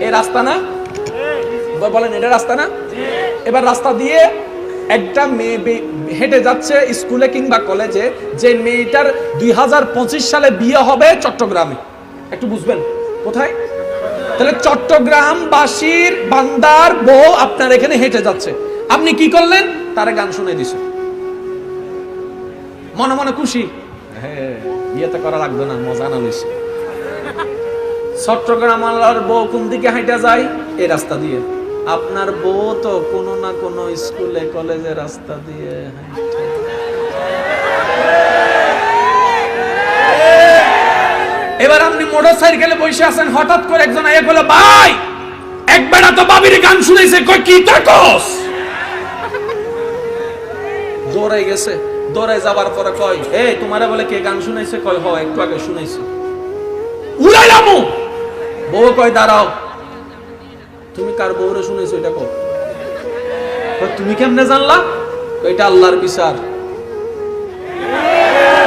এই রাস্তা না? বলেন এটা রাস্তা না? এবার রাস্তা দিয়ে একটা মেয়ে হেঁটে যাচ্ছে স্কুলে কিংবা কলেজে, যে মেয়েটার 2025 সালে বিয়ে হবে চট্টগ্রামে। একটু বুঝবেন কোথায়? তাহলে চট্টগ্রামবাসীর বান্দার বউ আপনার এখানে হেঁটে যাচ্ছে, আপনি কি করলেন? তারে গান শুনে দিছেন, মনে মনে খুশি, হ্যাঁ বিয়েতে করা লাগবে না, মজা না লইছে। চট্টগ্রামের বউ কোন দিকে হাঁটা যায়? এই রাস্তা দিয়ে। আপনার বউ তো কোনো না কোনো স্কুলে কলেজে রাস্তা দিয়ে হাঁটে। এবার আপনি মোটরসাইকেলে বসে আছেন, হঠাৎ করে একজন আইয়া বলে, ভাই এক বেড়া তো বাবির গান শুনাইছে, কই কি তাকস? দৌড়াই গেছে, দৌড়াই যাবার পরে কয়, এই তোমারে বলে কে গান শুনাইছে? কয় হ একটু আগে শুনাইছে। উড়াইলাম। বউ কয় দাঁড়াও, তুমি কার বউরে শুনাইছো এটা কও। তুমি কেমনে জানলা? এটা আল্লাহর বিচার।